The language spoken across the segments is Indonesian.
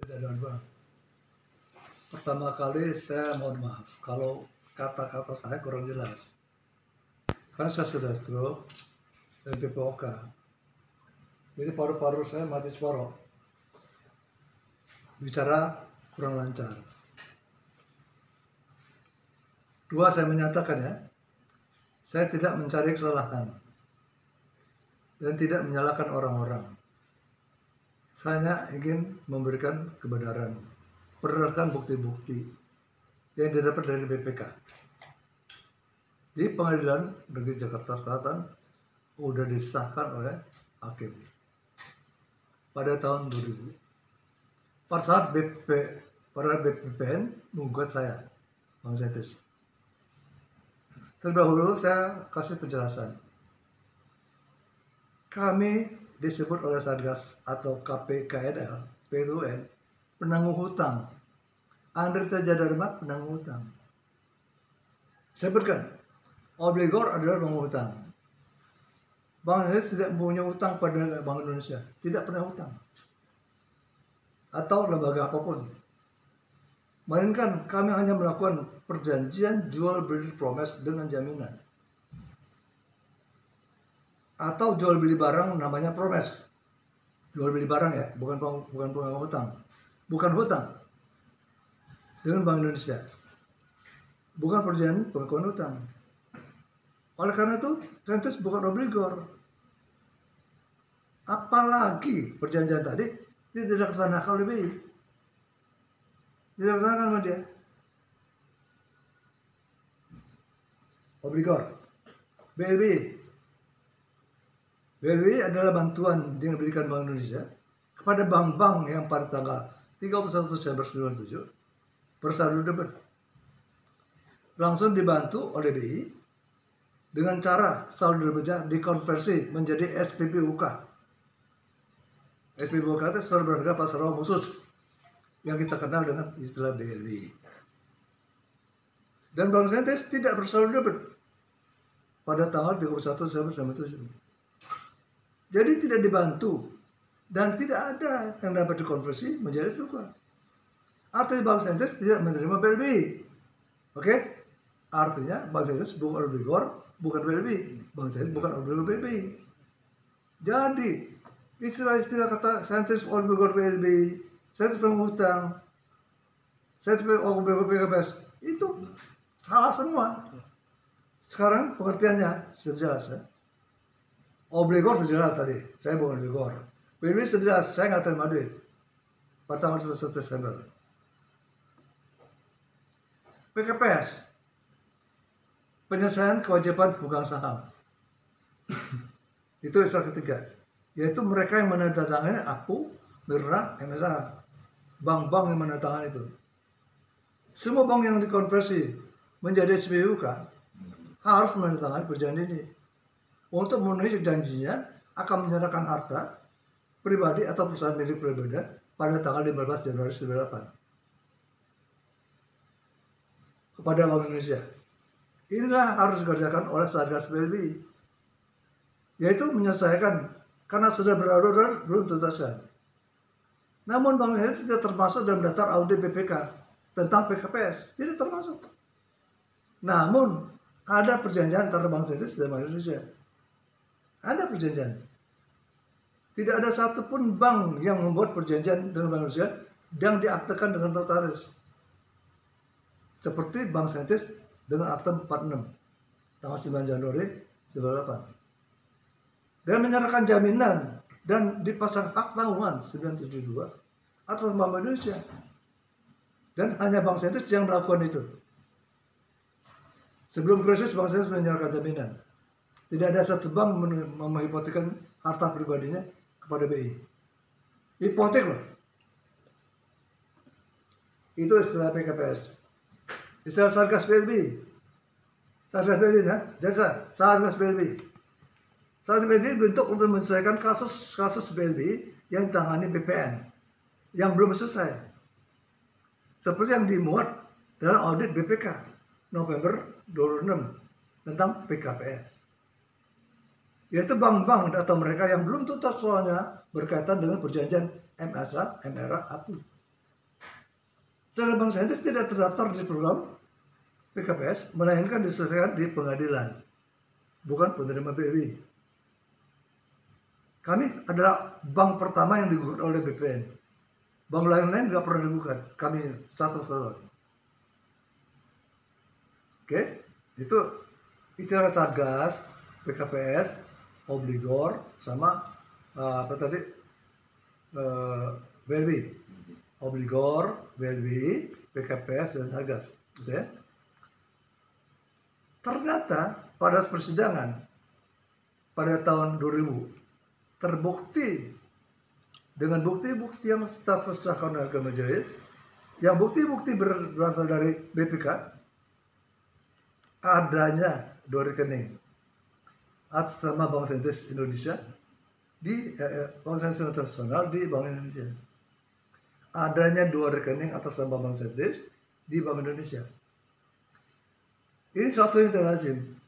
Dan Bang, pertama kali saya mohon maaf kalau kata-kata saya kurang jelas. Karena saya sudah stroke dan PPOK. Jadi paru-paru saya mati separuh. Bicara kurang lancar. Dua, saya menyatakan ya, saya tidak mencari kesalahan dan tidak menyalahkan orang-orang. Saya hanya ingin memberikan kebenaran, berdasarkan bukti-bukti yang didapat dari BPK. Di Pengadilan Negeri Jakarta Selatan sudah disahkan oleh hakim pada tahun 2000. Pada saat BPPN menggugat saya, Bang Setis. Terdahulu saya kasih penjelasan. Kami disebut oleh Satgas atau KPKNL, PUN, penanggung hutang. Andre Teja Dharma penanggung hutang. Sebutkan, obligor adalah penanggung hutang. Bang Setis tidak punya hutang pada Bank Indonesia, tidak pernah hutang. Atau lembaga apapun. Melainkan kami hanya melakukan perjanjian jual beli promes dengan jaminan. Atau jual beli barang namanya promes. Jual beli barang ya, bukan hutang. Bukan hutang. Dengan Bank Indonesia. Bukan perjanjian pengakuan hutang. Oleh karena itu, Setis bukan obligor. Apalagi perjanjian tadi tidak dilaksanakan oleh BI. Dilaksanakan sama dia. Obligor. BLBI. BLBI adalah bantuan yang diberikan Bank Indonesia kepada bank-bank yang pada tanggal 31 Desember 1997 bersaldo debit. Langsung dibantu oleh BI dengan cara saldo debitnya dikonversi menjadi SPPUK. SPPUK itu saldo berharga pasar uang khusus yang kita kenal dengan istilah BLBI. Dan Bank Setis tidak bersaldo debit pada tanggal 31 Desember 1997. Jadi tidak dibantu dan tidak ada yang dapat dikonversi menjadi rupiah. Artinya Bank Setis tidak menerima BLBI. Oke? Artinya Bank Setis bukan obligor, bukan BLBI. Bank Setis bukan obligor BLBI. Jadi istilah-istilah kata Setis obligor BLBI, Setis penghutang, Setis obligor PKPS itu salah semua. Sekarang pengertiannya sudah jelas ya. Obligor sudah jelas tadi, saya bukan obligor. BLBI sudah jelas, saya nggak terima duit. Pada tanggal 11 Desember. PKPS, penyelesaian kewajiban pemegang saham. Itu istilah ketiga, yaitu mereka yang menandatangani APU, MIRNA, MSA. Bank-bank yang menandatangani itu. Semua bank yang dikonversi menjadi SPPUK harus menandatangani perjanjian ini. Untuk memenuhi janjinya akan menyerahkan harta pribadi atau perusahaan milik pribadi pada tanggal 15 Januari 1998 kepada Bank Indonesia. Inilah harus dikerjakan oleh Satgas BLBI, yaitu menyelesaikan karena sudah berlalu belum tuntaskan. Namun Bank Indonesia tidak termasuk dalam daftar audit BPK tentang PKPS, tidak termasuk. Namun ada perjanjian antara Bank Indonesia dan Bank Indonesia. Ada perjanjian. Tidak ada satupun bank yang membuat perjanjian dengan Bank Indonesia yang diaktekan dengan notaris. Seperti Bank Setis dengan akte 46 tanggal 9 Januari 1998. Dan menyerahkan jaminan dan dipasang hak tanggungan 972 atas Bank Indonesia. Dan hanya Bank Setis yang melakukan itu. Sebelum krisis Bank Setis menyerahkan jaminan. Tidak ada satu bank menghipotekkan harta pribadinya kepada BI. Hipotek loh. Itu istilah PKPS. Istilah Satgas BLBI. Satgas BLBI ya, jasa Satgas BLBI. Satgas BLBI dibentuk untuk menyelesaikan kasus BLBI yang ditangani BPN yang belum selesai. Seperti yang dimuat dalam audit BPK November 2006 tentang PKPS. Yaitu bank-bank atau mereka yang belum tuntas soalnya berkaitan dengan perjanjian MSA, MRA, APU. Secara bank saintis tidak terdaftar di program PKPS, melainkan diselesaikan di pengadilan, bukan penerima BI. Kami adalah bank pertama yang digugat oleh BPN. Bank lain-lain nggak pernah digugat. Kami satu-satu. Oke, itu istilah Satgas, PKPS, obligor, sama apa tadi BLB, obligor, BLB, PKPS dan Satgas, gitu ya. Ternyata pada persidangan pada tahun 2000 terbukti dengan bukti-bukti yang tersahkan oleh majelis, yang bukti-bukti berasal dari BPK, adanya 2 rekening atas nama Bank Saintis Indonesia di Bank Saintis Internasional di Bank Indonesia. Adanya 2 rekening atas nama Bank Saintis di Bank Indonesia. Ini suatu yang tidak lazim.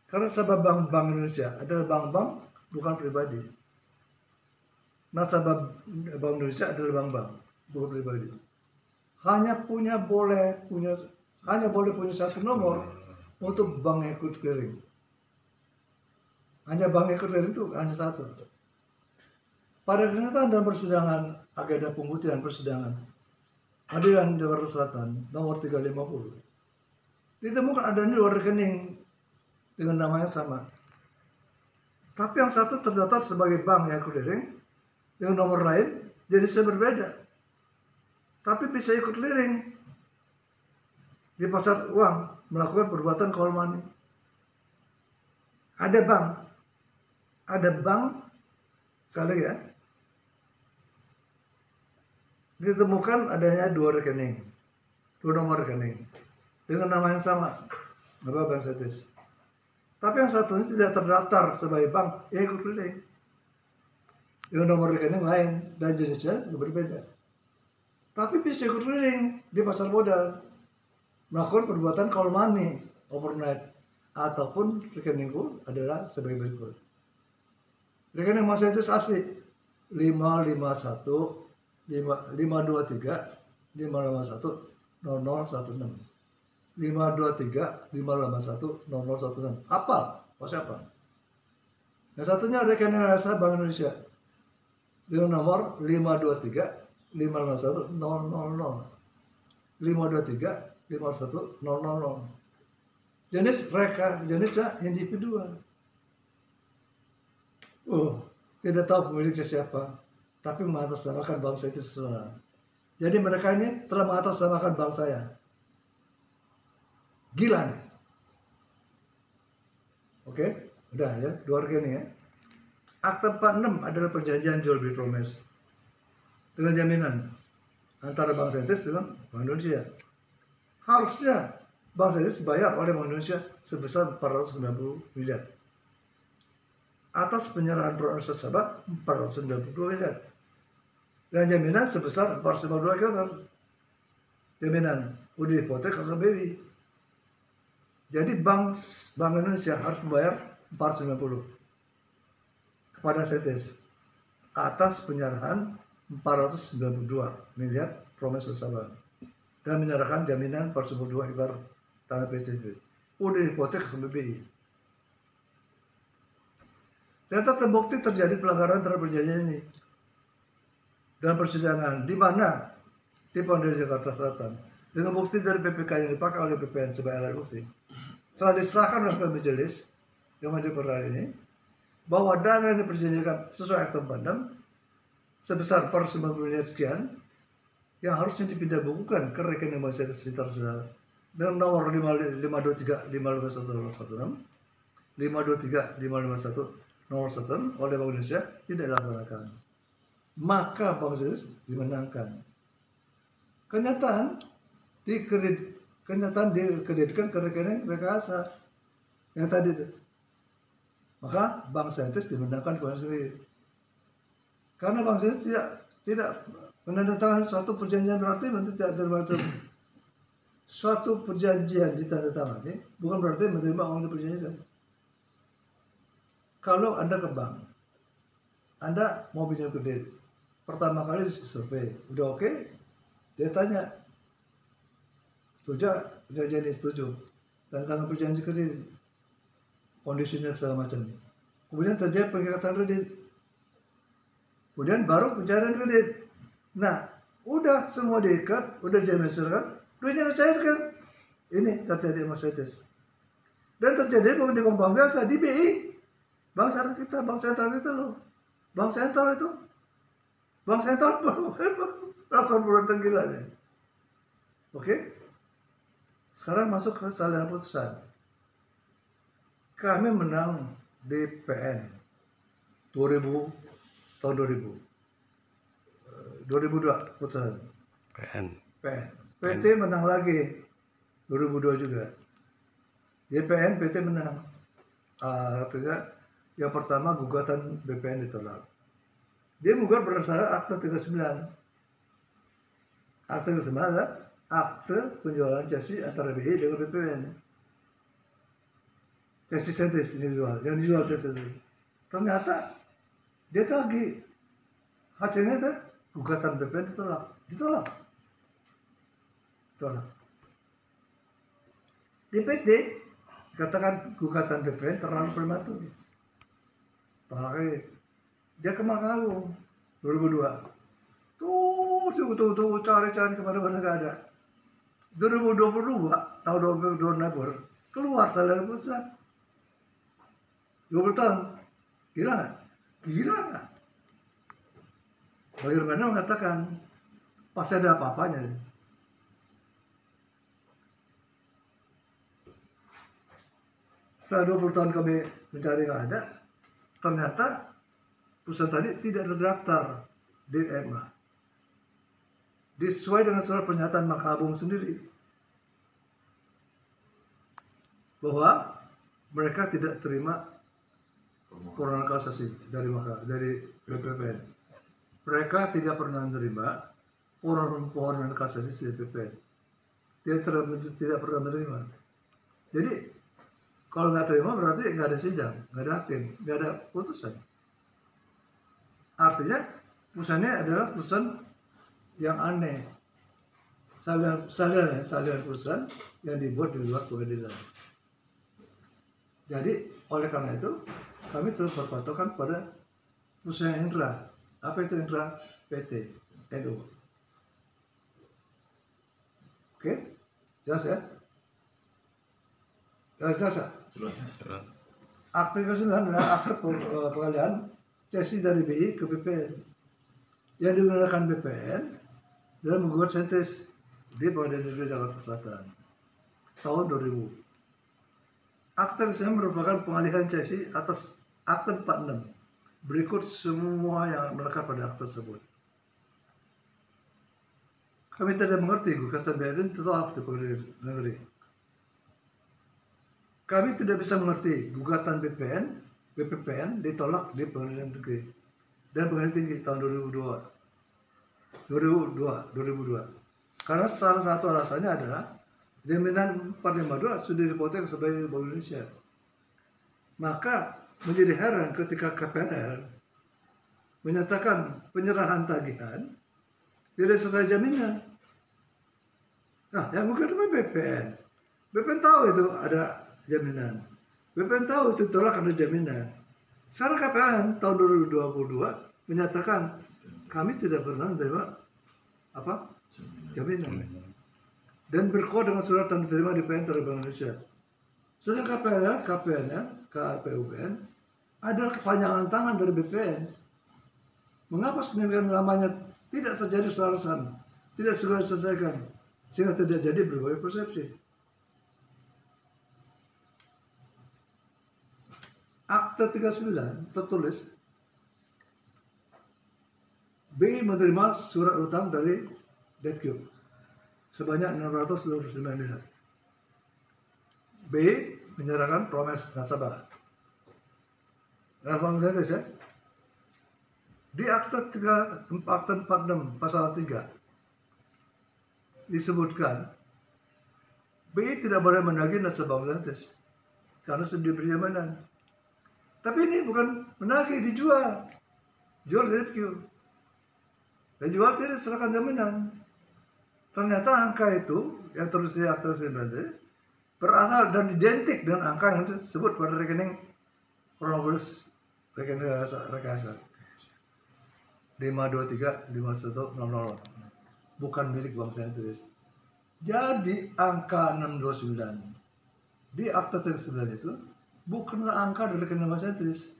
Karena sebab bank Indonesia adalah bank-bank bukan pribadi. Nasabah Bank Indonesia adalah bank-bank bukan pribadi. Hanya boleh punya satu nomor untuk bank ikut clearing. Hanya bank ikut clearing itu hanya satu. Pada kenyataan dalam persidangan agenda pembuktian persidangan Pengadilan Jakarta Selatan nomor 350 ditemukan adanya 2 rekening dengan nama yang sama. Tapi yang satu terdaftar sebagai bank yang clearing dengan nomor lain jenisnya berbeda. Tapi bisa ikut clearing di pasar uang melakukan perbuatan call money. Ada bank sekali lagi ya, ditemukan adanya 2 rekening, 2 nomor rekening dengan nama yang sama, Bank Saintis. Tapi yang satunya tidak terdaftar sebagai bank yang ikut clearing dengan nomor rekening lain dan jenisnya berbeda. Tapi bisa ikut clearing di pasar modal melakukan perbuatan call money overnight, ataupun rekeningku adalah sebagai berikut. Rekening Bank Saintis asli 551 523 551 0016 523 581 0016. Hafal, siapa? Yang satunya rekening rasa Bank Indonesia dengan nomor 523 551 000 523 551 000. Jenisnya individual. Tidak tahu pemiliknya siapa, tapi mengatasnamakan bank saya itu seseorang. Jadi mereka ini telah mengatasnamakan bank saya. Gila nih. Oke, udah ya, 2 rekening ya. Akta 46 adalah perjanjian jual beli promes dengan jaminan antara Bank Saintis dengan Bank Indonesia. Harusnya Bank Saintis bayar oleh Bank Indonesia sebesar 490 miliar. Atas penyerahan promes nasabah 492 miliar. Dan jaminan sebesar 452 miliar. Jaminan udah hipotek atau BI. Jadi Bank Indonesia harus membayar 490 kepada Saintis atas penyerahan 492 miliar promes nasabah dan menyerahkan jaminan 492 hektar tanah PCB. Udah hipotek sama BI. Ternyata terbukti terjadi pelanggaran terhadap perjanjian ini dalam persidangan, di mana di Pengadilan Jakarta Selatan dengan bukti dari PPK yang dipakai oleh BPN sebagai alat bukti telah disahkan oleh majelis yang hadir perkara ini bahwa dana yang diperjanjikan sesuai akta 46 sebesar 490 miliar sekian yang harusnya dipindah bukukan ke rekening Bank Saintis Internasional dengan nomor 523 551 523 551 oleh Bank Indonesia tidak dilaksanakan. Maka Bank Saintis dimenangkan. Kenyataan dikreditkan ke rekening rekayasa yang tadi itu. Maka Bank Saintis dimenangkan sendiri. Karena Bank Saintis tidak menandatangani suatu perjanjian, berarti tidak suatu perjanjian ditandatangani bukan berarti menerima uang diperjanjikan. Kalau Anda ke bank, Anda mau pinjam kredit, pertama kali survei, udah oke? Dia tanya, setuju, jadi setuju. Dan tangan perjanjian kredit, kondisinya segala macam. Kemudian terjadi pengikatan kredit. Kemudian baru pencairan kredit. Nah, udah semua diikat, udah dijaminkan, duitnya dicairkan. Ini terjadi hemosidesis. Dan terjadi bukan di bank biasa, di BI. Bank sentral kita, bank sentral kita loh. Bank sentral itu. Bank sentral melakukan perbuatan gila nih. Oke? Sekarang masuk ke salinan putusan. Kami menang di PN 2000 tahun 2002 putusan. PN. PT menang lagi 2002 juga. Di PN PT menang. Artinya yang pertama gugatan BPN ditolak. Dia gugat berdasarkan akte 39. Akte 39 adalah akte penjualan chassis antara BI dengan BPN. Chassis sentis yang dijual chassis sentis. Ternyata dia tagih. Hasilnya kan gugatan BPN ditolak. Di PT dikatakan gugatan BPN terlalu prematur. Tolaknya dia ke Mahkamah Agung 2002. Tunggu cari kemana-mana nggak ada. 2022 tahun 2022 November keluar salinan putusan 20 tahun. Gila nggak? Bagaimana mengatakan pasti ada apa-apanya. Setelah 20 tahun kami mencari nggak ada, ternyata putusan tadi tidak terdaftar di MA. Sesuai dengan surat pernyataan Mahkamah Agung sendiri bahwa mereka tidak terima permohonan kasasi dari BPN. Mereka tidak pernah menerima permohonan kasasi dari BPN. Tidak pernah menerima. Jadi kalau nggak terima berarti nggak ada sidang, nggak ada hakim, nggak ada putusan. Artinya putusannya adalah putusan yang aneh. Salinan putusan yang dibuat di luar pengadilan. Jadi oleh karena itu kami terus berpatokan pada putusan Indra. Apa itu Indra? PT NU. Oke, jelas ya? Jelas ya? Akte ke-9 adalah akte pengalihan chassis dari BI ke BPN yang digunakan BPN dalam menggugat sentis di Pengadilan Negeri Jakarta Selatan tahun 2000. Akte ke-9 merupakan pengalihan chassis atas akte 46. Berikut semua yang melekat pada akte tersebut. Kami tidak mengerti gugatan BPN ditolak di Pengadilan Negeri. Kami tidak bisa mengerti gugatan BPN ditolak di Pengadilan Negeri dan Pengadilan Tinggi tahun 2002. Karena salah satu alasannya adalah jaminan 452 sudah dipotong sebagai Bank Indonesia. Maka menjadi heran ketika KPNL menyatakan penyerahan tagihan tidak sesuai jaminan. Nah, yang gugat itu BPN. BPN tahu itu ada jaminan. BPN tahu itu tolak ada jaminan. Sekarang KPN tahun 2022 menyatakan kami tidak pernah menerima apa? Jaminan. Dan berkuat dengan surat tanda terima di PN terhadap Bank Indonesia. Sedangkan KPUPN adalah kepanjangan tangan dari BPN. Mengapa sedemikian lamanya tidak terjadi kesalahan, tidak segera diselesaikan, sehingga tidak jadi berbagai persepsi. Akte 39 tertulis BI menerima surat utang dari DQ sebanyak 629 miliar. BI menyerahkan promes nasabah. Nah, Bang Sentis ya. Di akte 46 pasal 3 disebutkan BI tidak boleh menagih nasabah Bang Sentis karena sudah diberi jaminan. Tapi ini bukan menagih, dijual. Jual dari DQ. Dan jual tidak serahkan jaminan. ternyata angka itu yang terus di akta tadi berasal dan identik dengan angka yang disebut pada rekening kronologis rekening rekayasa 5235100 bukan milik Bank Sentris. Jadi angka 629 di akta 39 itu bukanlah angka dari rekening Bank Sentris,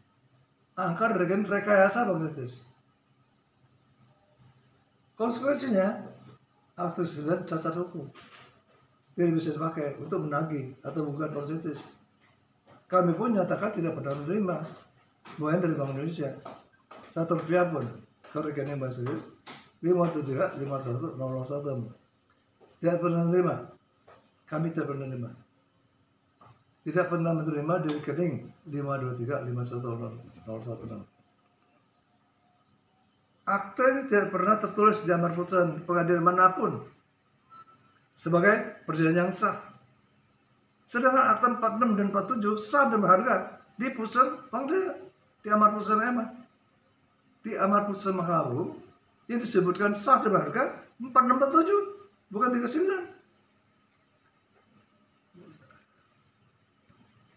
angka dari rekening rekayasa Bank Sentris. Konsekuensinya akta 9 cacat hukum, tidak bisa dipakai untuk menagih atau bukan Bank Sentris. Kami pun nyatakan tidak pernah menerima bukan dari Bank Indonesia 1 rupiah pun ke rekening Bank Sentris 5735101. Tidak pernah menerima. Kami tidak pernah menerima. Tidak pernah menerima di rekening 523510116. Akta ini tidak pernah tertulis di amar putusan pengadilan manapun sebagai perjanjian yang sah. Sedangkan akta 46 dan 47 sah dan berharga di putusan pengadilan, di amar putusan MA. Di amar putusan Mahkamah Agung yang disebutkan sah dan berharga 4647 bukan 39.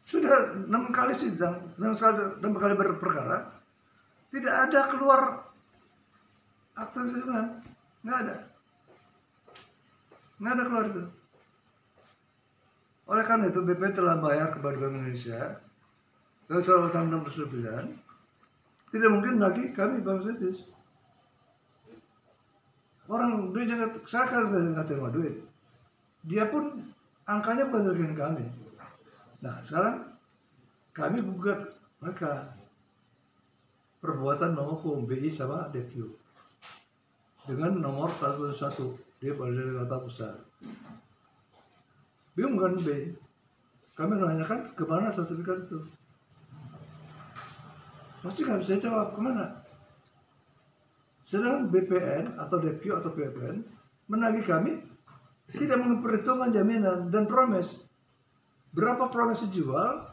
Sudah 6 kali sidang, 6 kali berperkara, tidak ada keluar akta sidang, nggak ada keluar itu. Oleh karena itu BPN telah bayar kepada Bank Indonesia dan soal utang 69, tidak mungkin lagi kami Bank Sentris. Orang duit jangan, saya kan nggak terima duit, dia pun angkanya bukan dari kami. Nah sekarang kami gugat mereka perbuatan non hukum BI sama DQ dengan nomor 111 dia pada kata pusat. Bingung kan B? Kami menanyakan kemana sertifikat itu? Pasti nggak bisa jawab kemana. Sedangkan BPN atau DQ atau BPN menagih kami tidak memperhitungkan jaminan dan promes. Berapa promes dijual,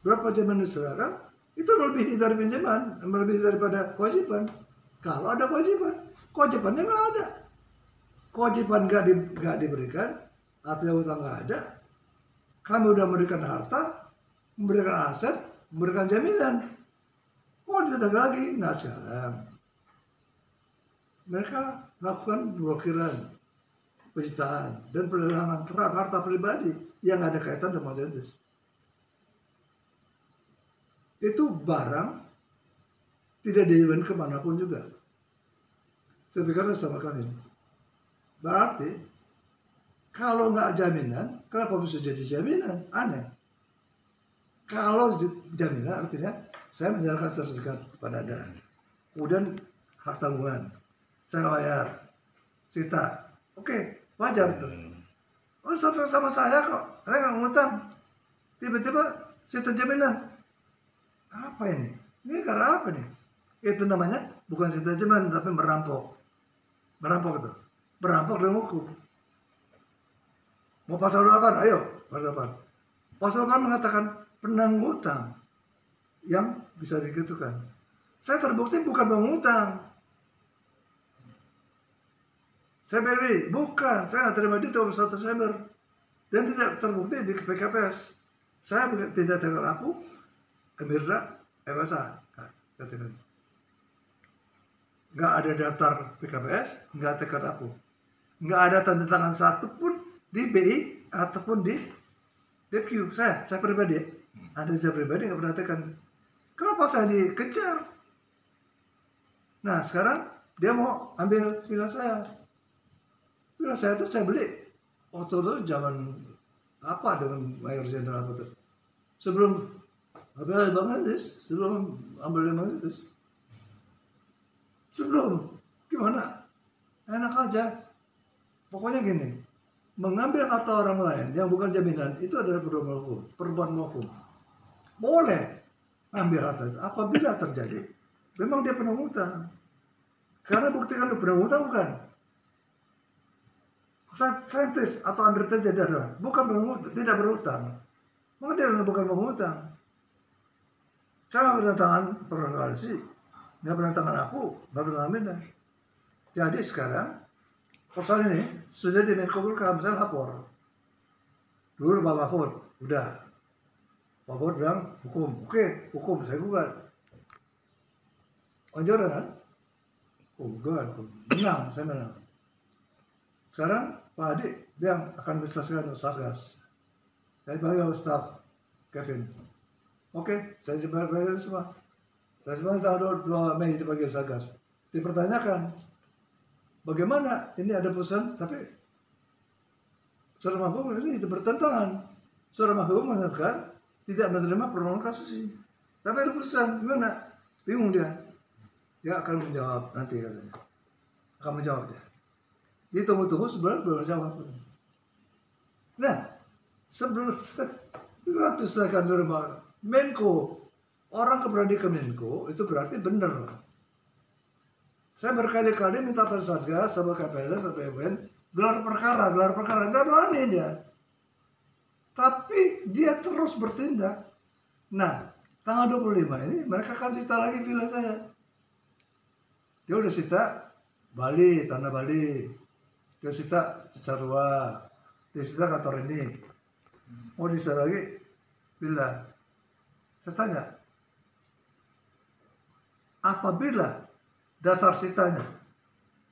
berapa jaminan diserahkan, itu melebihi dari pinjaman, melebihi daripada kewajiban. Kalau ada kewajiban, kewajibannya nggak ada. Kewajiban nggak diberikan, artinya utang nggak ada. Kami udah memberikan harta, memberikan aset, memberikan jaminan. Oh, ditagih lagi. Nah sekarang mereka melakukan blokiran, penyitaan dan pelelangan harta pribadi yang ada kaitan dengan Sentris. Itu barang tidak dijual kemanapun juga. Sertifikatnya sama kali. Berarti kalau nggak jaminan, kenapa bisa jadi jaminan? Aneh. Kalau jaminan artinya saya menyerahkan sertifikat kepada Anda, kemudian hak tanggungan, saya bayar, sita, oke, wajar itu. Oh, sama saya kok, saya nggak ngutang. Tiba-tiba sita jaminan. Apa ini? Ini karena apa nih? Itu namanya bukan sita jaminan, tapi merampok. Merampok itu. Merampok dengan hukum. Mau pasal 8? Ayo, pasal 8. Pasal 8 mengatakan penanggung hutang yang bisa digitukan. Saya terbukti bukan mengutang. Saya beli, bukan. Saya nggak terima duit 21 Desember. Dan tidak terbukti di PKPS. Saya tidak tekan aku, Emirda, MSA. Katakan. Nggak ada daftar PKPS, nggak tekan aku. Nggak ada tanda tangan satu pun di BI ataupun di DQ. Saya pribadi, ada saya pribadi nggak pernah tekan. Kenapa saya dikejar? Nah sekarang dia mau ambil villa saya. Villa saya itu saya beli waktu itu zaman apa dengan Mayor Jenderal apa tuh? Sebelum ambil Bang Aziz, sebelum ambil Bang Aziz. Sebelum gimana? Enak aja. Pokoknya gini, mengambil harta orang lain yang bukan jaminan itu adalah perbuatan hukum. Boleh ambil harta itu apabila terjadi memang dia pernah hutang. Sekarang buktikan lu pernah hutang bukan? Sentris atau Andre terjadi adalah bukan berhutang, tidak berhutang. Maka dia bukan berhutang. Saya nggak pernah tangan perangkali, nggak pernah tangan aku, nggak pernah tangan. Jadi sekarang persoalan ini sudah di Menko Polhukam, saya lapor. Dulu Pak Mahfud, udah. Pak Mahfud bilang hukum, oke, hukum, saya gugat. Wajar kan? Gugat, menang, saya menang. Sekarang Pak Adi bilang akan bersaksikan Satgas. Saya panggil staf Kevin. Oke, saya bayar semua. Saya sebenarnya tanggal 2 Mei dipanggil Satgas. Dipertanyakan, bagaimana ini ada putusan, tapi Saudara Mahfud ini bertentangan. Saudara Mahfud mengatakan tidak menerima permohonan kasasi. Tapi ada putusan, gimana? Bingung dia. Dia akan menjawab nanti katanya. Akan menjawab dia. Dia tunggu-tunggu sebulan belum jawab. Nah, sebelum itu saya akan menerima Menko. Orang keberanian ke Menko itu berarti benar. Saya berkali-kali minta pada Satgas, sama KPL, sama PWN, gelar perkara, nggak berani dia. Tapi dia terus bertindak. Nah, tanggal 25 ini mereka akan sita lagi villa saya. Dia udah sita Bali, tanah Bali. Dia sita Cisarua. Dia sita kantor ini. Mau disita lagi villa. Saya tanya, apabila dasar sitanya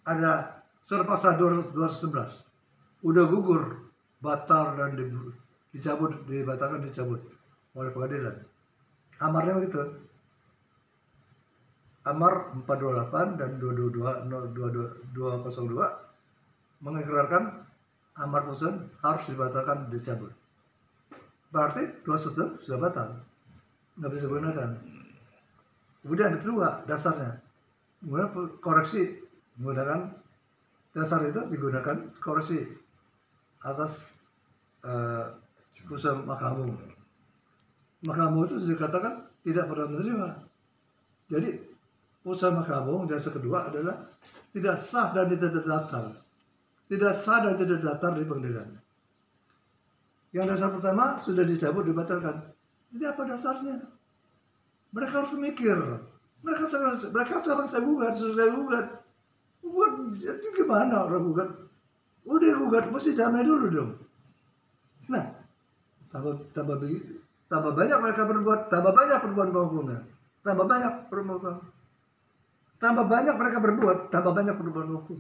ada surat pasal 211 udah gugur, batal dan dicabut, dibatalkan, dicabut oleh pengadilan. Amarnya begitu. Amar 428 dan 202 mengikrarkan amar putusan harus dibatalkan, dicabut. Berarti 211 sudah batal, nggak bisa digunakan. Kemudian kedua, dasarnya kemudian koreksi menggunakan dasar itu, digunakan koreksi atas putusan Mahkamah Agung. Mahkamah Agung itu sudah dikatakan tidak pernah menerima. Jadi putusan Mahkamah Agung dasar kedua adalah tidak sah dan tidak terdaftar. Tidak sah dan tidak terdaftar di pengadilan. Yang dasar pertama sudah dicabut, dibatalkan. Jadi apa dasarnya? Mereka harus mikir. Mereka sekarang saya gugat, sudah gugat. Jadi gimana orang gugat? Udah gugat, mesti damai dulu dong. Nah, tambah banyak mereka berbuat, tambah banyak perbuatan hukumnya. Tambah banyak perbuatan. Tambah banyak mereka berbuat, tambah banyak perbuatan hukum.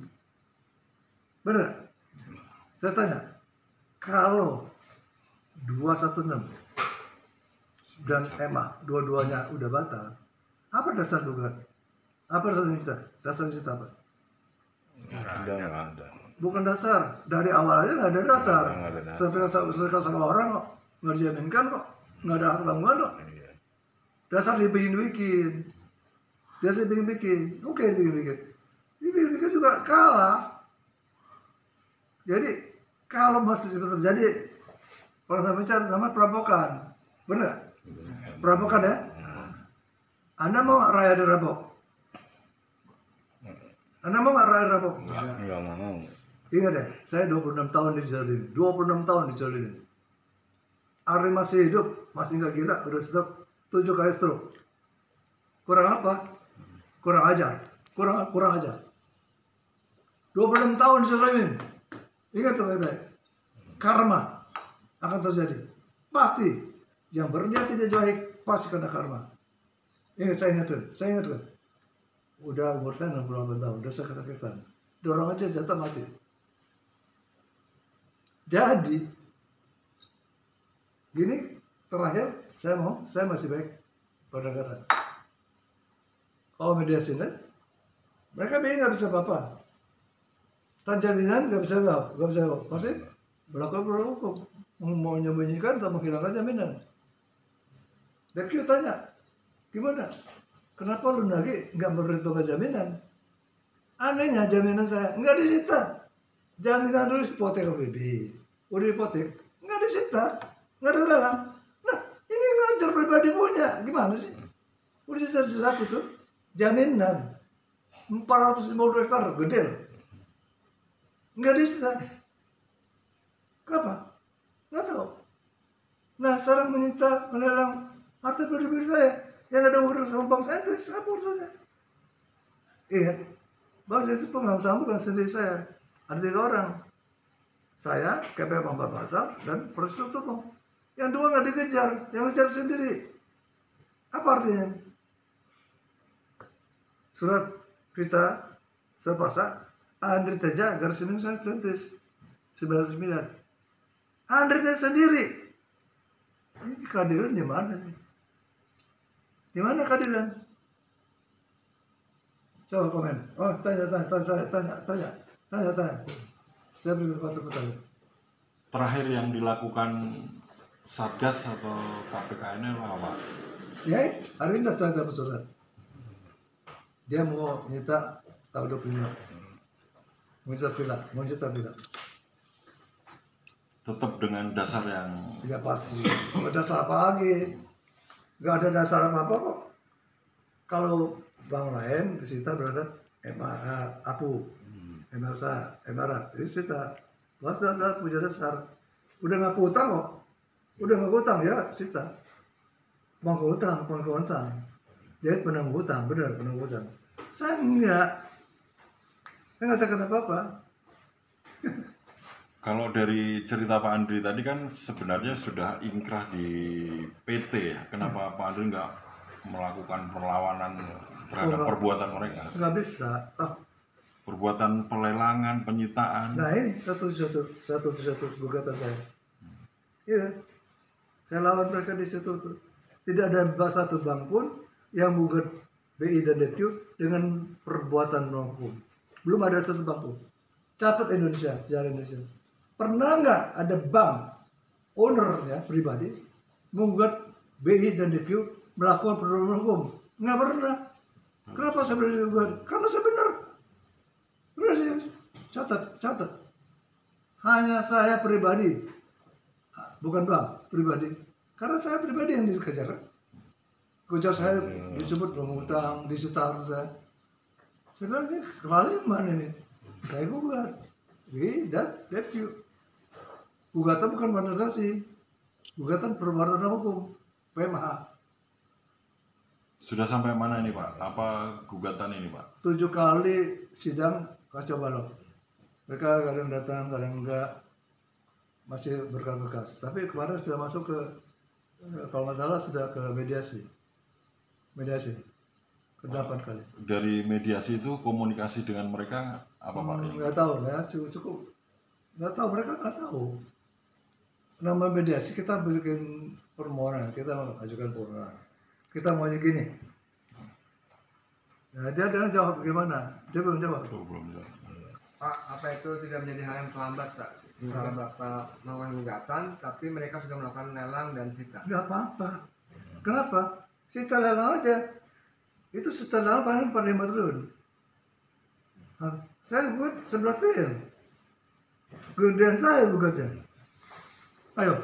Benar? Saya tanya, kalau 216 dan EMA dua-duanya udah batal, apa dasar dugaan? Apa dasar kita? Dasar kita apa? Nggak ada. Bukan dasar. Dari awal aja nggak ada dasar. Tapi sertifikat sama orang kok nggak dijaminkan kok, nggak ada hak tanggungan kok. Dasar dibikin-bikin. Dasar bikin-bikin. Oke, bikin-bikin. Dibikin-bikin juga kalah. Jadi kalau masih terjadi perasaan sama perampokan, benar? Perampokan ya? Anda mau rakyat dirampok? Anda mau nggak rakyat dirampok? Nggak mau. Ingat ya, saya 26 tahun dijolimi. 26 tahun dijolimi. Ari masih hidup, masih nggak gila, udah stroke 7 kali stroke. Kurang apa? Kurang ajar. Kurang ajar. 26 tahun dijolimi. Ingat tuh baik-baik. Karma akan terjadi. Pasti. Yang berniat tidak baik pasti kena karma. Ingat, saya ingat tuh. Udah umur saya 68 tahun, udah sakit-sakitan. Dorong aja jatuh mati. Jadi gini, terakhir saya masih baik pada negara. Kalau mediasi kan, mereka nggak bisa apa-apa. Jaminan nggak bisa, pasti berlaku hukum. Mau menyembunyikan atau menghilangkan jaminan. Dan kita tanya, gimana? Kenapa lu lagi nggak memperhitungkan jaminan? Anehnya jaminan saya nggak disita. Jaminan dulu hipotek OBB, udah hipotek nggak disita, nggak ada lelang. Nah ini ngajar pribadi punya, gimana sih? Udah jelas itu jaminan 450 hektar gede loh, nggak disita. Kenapa? Nggak tahu. Nah sekarang melelang harta pribadi saya yang ada urusan sama Bang Sentris, apa urusannya? Ingat, Bang Sentris pengambil saham bukan sendiri saya. Ada 3 orang. Saya, KPM Bambang Pasar, dan Prof. Tomo. Yang 2 nggak dikejar, yang ngejar sendiri. Apa artinya? Surat kita sepasa Andri Teja garis miring saya tentis 99. Andri Teja sendiri. Ini keadilan di mana nih? Di mana keadilan? Coba komen. Oh, tanya. Saya beri satu pertanyaan. Terakhir yang dilakukan Satgas atau KPK ini apa? Ya, hari ini saya dapat surat. Dia mau nyita tahun 25. Mau nyita villa. Tetap dengan dasar yang Tidak pasti. Nggak ada dasar apa lagi. Nggak ada dasar apa-apa kok. Kalau bank lain disita berada APU, MRSA, MRA, disita. Wasda punya dasar. Udah nggak utang kok. Udah nggak utang ya sita. Mau ke utang. Jadi penanggung hutang, benar penanggung hutang. Saya enggak. Saya nggak tahu apa-apa. kalau dari cerita Pak Andri tadi kan sebenarnya sudah ingkrah di PT ya. Kenapa Pak Andri nggak melakukan perlawanan terhadap perbuatan mereka? Nggak bisa. Perbuatan pelelangan, penyitaan. Nah ini satu gugatan saya. Iya, saya lawan mereka di situ tuh. Tidak ada satu bank pun yang gugat BI dan DQ dengan perbuatan non hukum. Belum ada satu bank pun. Catat Indonesia, sejarah Indonesia. Pernah nggak ada bank ownernya pribadi menggugat BI dan DQ melakukan perbuatan hukum? Nggak pernah. Kenapa saya berani gugat? Karena saya benar. Benar sih. Catat. Hanya saya pribadi, bukan bank pribadi. Karena saya pribadi yang dikejar. Kejar saya disebut mengutang, disita harta saya. Saya bilang ini kembali mana nih? Saya gugat. Dan DQ. Gugatan bukan manifestasi. Gugatan perbuatan hukum. PMH. Sudah sampai mana ini Pak? Apa gugatan ini Pak? 7 kali sidang kacau balau. Mereka kadang datang, kadang enggak. Masih berkas-berkas. Tapi kemarin sudah masuk ke, kalau nggak salah sudah ke mediasi ke 8 kali. Dari mediasi itu komunikasi dengan mereka apa Pak? Nggak tahu ya, cukup nggak tahu, mereka nggak tahu. Nama mediasi kita bikin permohonan, kita ajukan permohonan, kita maunya gini. Nah dia jawab gimana? Dia belum jawab. Belum jawab. Pak, apa itu tidak menjadi hal yang terlambat, Pak? Sementara Bapak melakukan gugatan, tapi mereka sudah melakukan lelang dan sita. Nggak apa-apa. Kenapa? Sita lelang aja. Itu setelah paling 45 triliun. Saya buat 11 triliun. Gedean saya gugatnya. Ayo,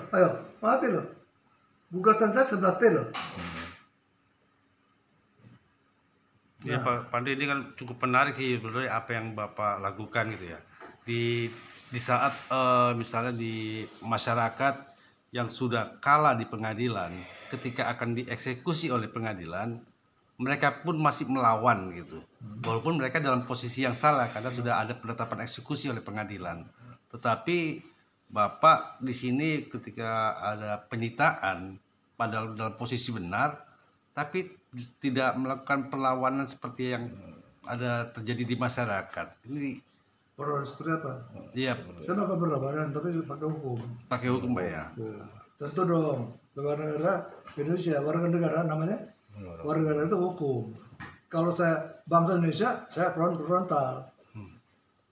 mati loh. Gugatan saya 11 triliun. Ya Pak Pandri, ini kan cukup menarik sih sebetulnya apa yang Bapak lakukan gitu ya. Di saat misalnya di masyarakat yang sudah kalah di pengadilan, ketika akan dieksekusi oleh pengadilan, mereka pun masih melawan gitu. Walaupun mereka dalam posisi yang salah karena sudah ada penetapan eksekusi oleh pengadilan. Tetapi Bapak di sini ketika ada penyitaan padahal dalam posisi benar, tapi tidak melakukan perlawanan seperti yang ada terjadi di masyarakat. Ini Perlawanan seperti apa? iya Saya melakukan perlawanan, tapi pakai hukum. pakai hukum Pak ya. Tentu dong. Warga negara Indonesia, warga negara namanya warga negara itu hukum. Kalau saya bangsa Indonesia, saya frontal.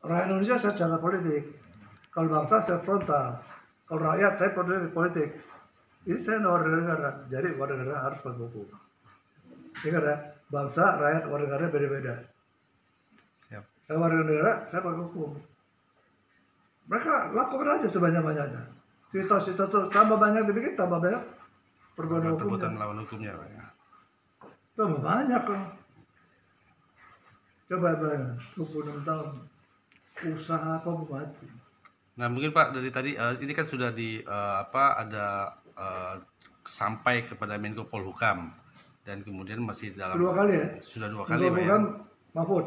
Rakyat Indonesia saya cara politik. Kalau bangsa saya frontal. Kalau rakyat saya politik. Ini saya warga negara, jadi warga negara harus pakai hukum. Ingat ya, bangsa, rakyat, warga negara beda-beda. Siap. Kalau warga negara, saya pakai hukum. Mereka lakukan aja sebanyak-banyaknya. Cerita terus, tambah banyak dibikin, tambah banyak perbuatan Perbuatan hukumnya. melawan hukumnya Pak ya. Tambah banyak kok. Coba bayangin, 26 tahun. Usaha apa mati. Nah mungkin Pak dari tadi ini kan sudah ada sampai kepada Menko Polhukam dan kemudian masih dalam 2 kali ya? sudah 2 kali Pak ya. Bukan Mahfud,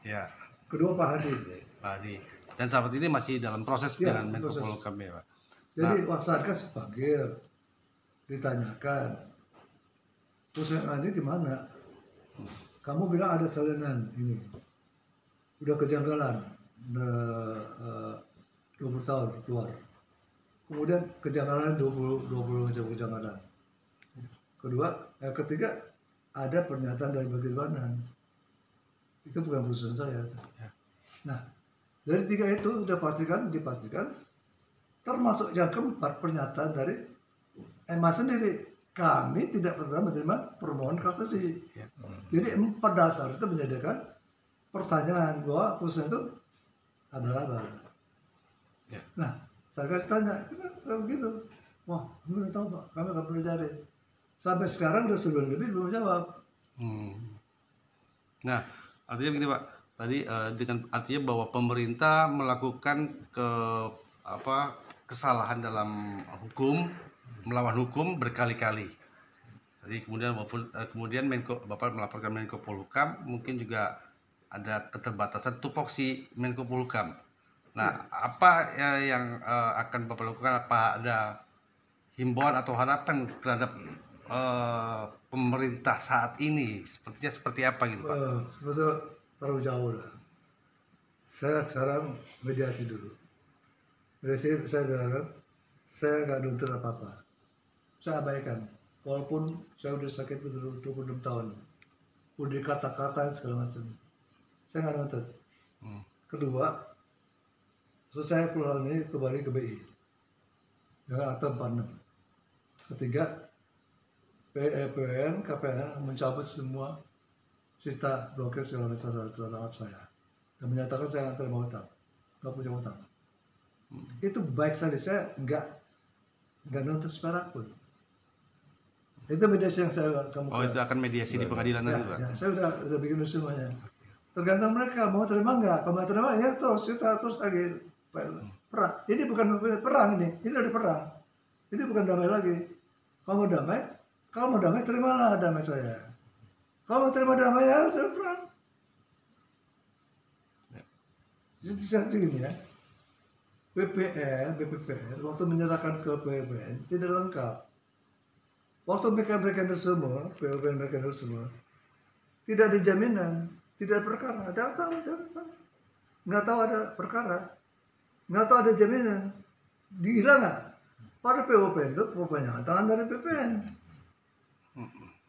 Ya kedua Pak Hadi. Pak Hadi. Dan saat ini masih dalam proses Ya, dengan Menko proses. Polhukam ya Pak. Jadi Satgas panggil, ditanyakan, perusahaan ini gimana? Kamu bilang ada salinan ini, udah kejanggalan, udah 20 tahun keluar. Kemudian kejanggalan 20 macam kejanggalan. Ketiga ada pernyataan dari bagaimana? Itu bukan perusahaan saya. Nah, dari 3 itu udah dipastikan, termasuk yang keempat pernyataan dari Emma sendiri. Kami tidak pernah menerima permohonan kasasi. Jadi 4 dasar itu menjadikan pertanyaan bahwa perusahaan itu adalah apa. Nah, saya kasih tanya, begitu. Wah, belum tahu Pak, kami akan pelajari. Sampai sekarang udah sebulan lebih belum jawab. Nah, artinya begini Pak, tadi dengan artinya bahwa pemerintah melakukan kesalahan dalam hukum, melawan hukum berkali-kali. Jadi kemudian Bapak melaporkan Menko Polhukam, mungkin juga ada keterbatasan tupoksi Menko Polhukam. Nah, apa yang akan Bapak lakukan? Apa ada himbauan atau harapan terhadap pemerintah saat ini? Sepertinya seperti apa gitu Pak? Sebetulnya terlalu jauh lah. Saya sekarang mediasi dulu. Mediasi saya bilang, saya nggak nuntut apa-apa. Saya abaikan. Walaupun saya udah sakit betul 26 tahun. Udah dikata-katain segala macam. Saya nggak nuntut. Kedua, selesai pulang ini kembali ke BI. Dengan akta 46. Ketiga, PN, KPN mencabut semua sita blokir segala saudara saya. Dan menyatakan saya nggak terima hutang. Nggak punya hutang. Itu baik saja. Saya nggak nuntut seperak pun. Itu mediasi yang saya kemukakan. Oh, itu akan mediasi di pengadilan nanti Pak? Ya, saya udah bikin semuanya. Tergantung mereka mau terima nggak. Kalau nggak terima ya kita terus lagi perang. Ini bukan perang ini udah perang. Ini bukan damai lagi. Kalau mau damai terimalah damai saya. Kalau mau terima damai ya udah perang. Jadi seperti ini ya. BPPN waktu menyerahkan ke BPN tidak lengkap. Waktu mereka semua, POPN mereka semua, tidak ada jaminan, tidak ada perkara, nggak tahu ada perkara, nggak tahu ada jaminan, dihilang nggak? Pada POPN itu perpanjangan tangan dari BPN,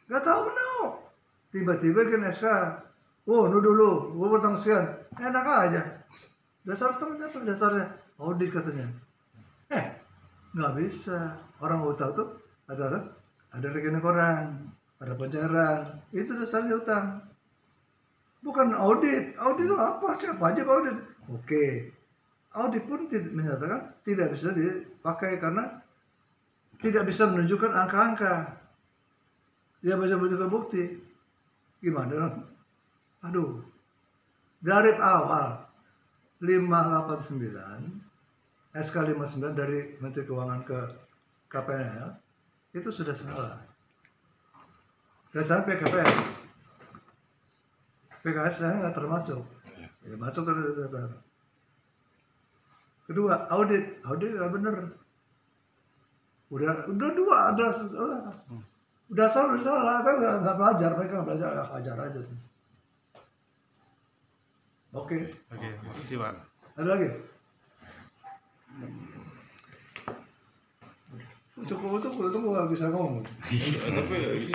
nggak tahu menahu, tiba-tiba kan SK, nuduh lu, gua potong sekian, enak aja, dasar apa dasarnya? Audit katanya, nggak bisa, orang utang tuh ada rekening koran, ada pencairan, itu dasarnya utang. Bukan audit itu apa? Siapa aja audit? Oke, audit pun menyatakan tidak bisa dipakai karena tidak bisa menunjukkan angka-angka. Dia bisa menunjukkan bukti. Gimana? Aduh, dari awal 589, SK 59 dari Menteri Keuangan ke KPNL, itu sudah salah. Dasar PKS saya nggak termasuk. Ya masuk ke dasar. Kedua, audit nggak bener. Udah dua ada dasar udah salah kan nggak belajar, mereka nggak belajar, ajar aja tuh. Oke, makasih Pak. ada lagi? Cukup itu nggak bisa ngomong. Tapi